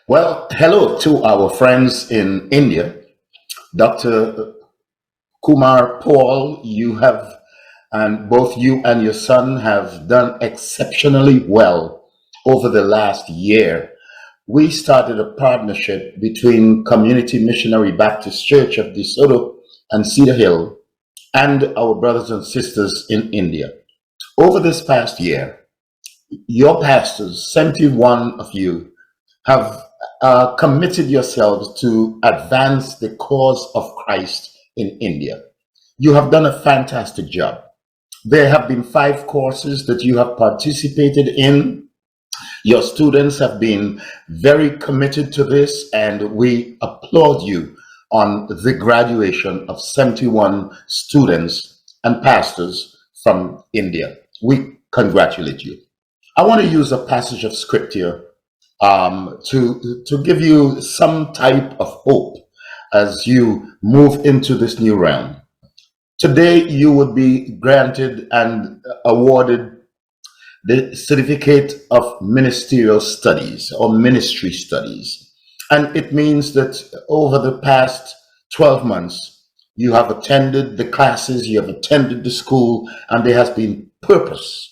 Well, hello to our friends in India. Dr. Kumar Paul, and both you and your son have done exceptionally well over the last year. We started a partnership between Community Missionary Baptist Church of DeSoto and Cedar Hill and our brothers and sisters in India. Over this past year, your pastors, 71 of you, have committed yourselves to advance the cause of Christ in India. You have done a fantastic job. There have been 5 courses that you have participated in. Your students have been very committed to this, and we applaud you on the graduation of 71 students and pastors from India. We congratulate you. I want to use a passage of scripture to give you some type of hope as you move into this new realm. Today, you would be granted and awarded the certificate of ministerial studies or ministry studies. And it means that over the past 12 months, you have attended the classes, you have attended the school, and there has been purpose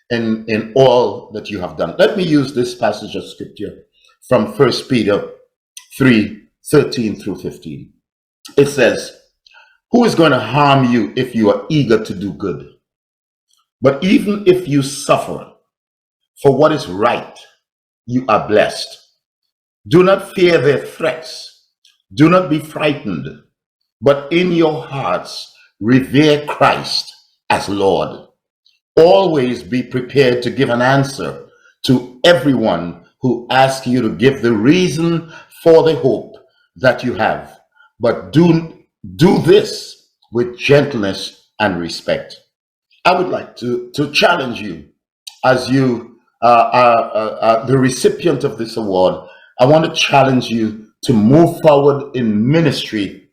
in all that you have done. Let me use this passage of scripture from 1 Peter 3:13 through 15. It says, "Who is going to harm you if you are eager to do good? But even if you suffer for what is right, you are blessed. Do not fear their threats. Do not be frightened, but in your hearts revere Christ as Lord. Always be prepared to give an answer to everyone who asks you to give the reason for the hope that you have. But do this with gentleness and respect." I would like to challenge you as you are the recipient of this award. I want to challenge you to move forward in ministry,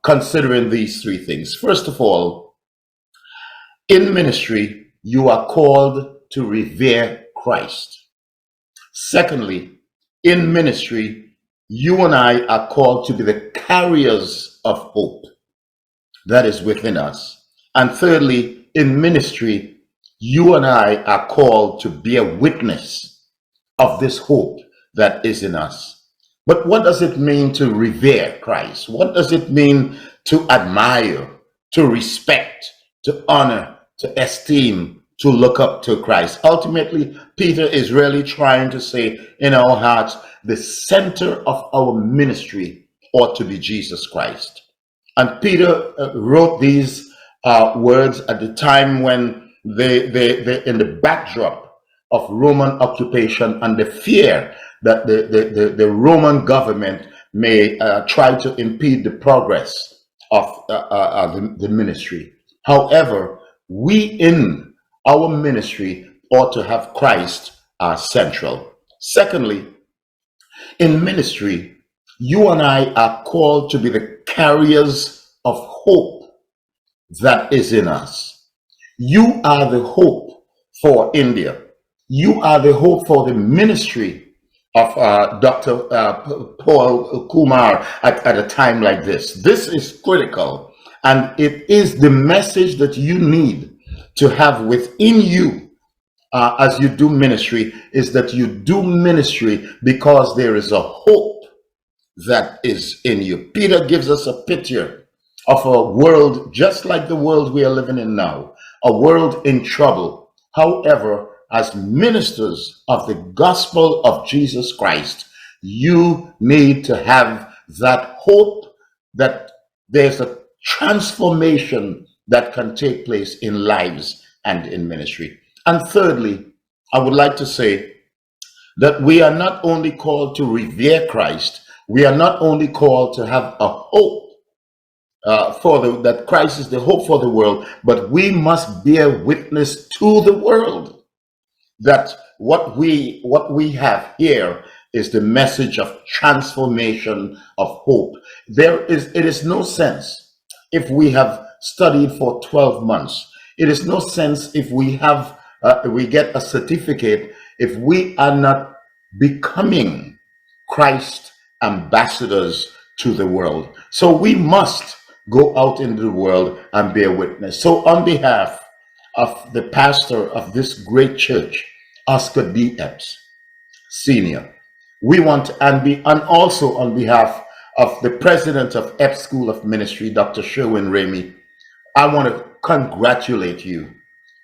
considering these 3 things. First of all, in ministry, you are called to revere Christ. Secondly, in ministry, you and I are called to be the carriers of hope that is within us. And thirdly, in ministry, you and I are called to bear witness of this hope that is in us. But what does it mean to revere Christ? What does it mean to admire, to respect, to honor, to esteem, to look up to Christ? Ultimately, Peter is really trying to say in our hearts, the center of our ministry ought to be Jesus Christ. And Peter wrote these words at the time when they in the backdrop of Roman occupation and the fear that the Roman government may try to impede the progress of the ministry. However, we in our ministry ought to have Christ central. Secondly, in ministry, you and I are called to be the carriers of hope that is in us. You are the hope for India. You are the hope for the ministry of Dr. Paul Kumar at a time like this. This is critical, and it is the message that you need to have within you as you do ministry, is that you do ministry because there is a hope that is in you. Peter gives us a picture of a world just like the world we are living in now, a world in trouble. However, as ministers of the gospel of Jesus Christ, you need to have that hope that there's a transformation that can take place in lives and in ministry. And thirdly, I would like to say that we are not only called to revere Christ, we are not only called to have a hope that Christ is the hope for the world, but we must bear witness to the world that what we have here is the message of transformation, of hope. It is no sense if we have studied for 12 months. It is no sense if we get a certificate if we are not becoming Christ ambassadors to the world. So we must go out into the world and bear witness. So on behalf of the pastor of this great church, Oscar D. Epps, Senior, we want, and also on behalf of the president of Epps School of Ministry, Dr. Sherwin Ramey, I want to congratulate you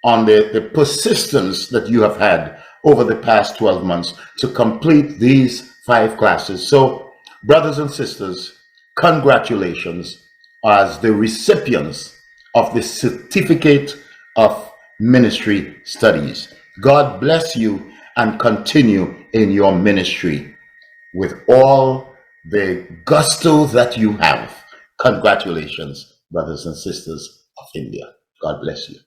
on the persistence that you have had over the past 12 months to complete these 5 classes. So, brothers and sisters, congratulations as the recipients of the Certificate of Ministry Studies. God bless you and continue in your ministry with all the gusto that you have. Congratulations, brothers and sisters of India. God bless you.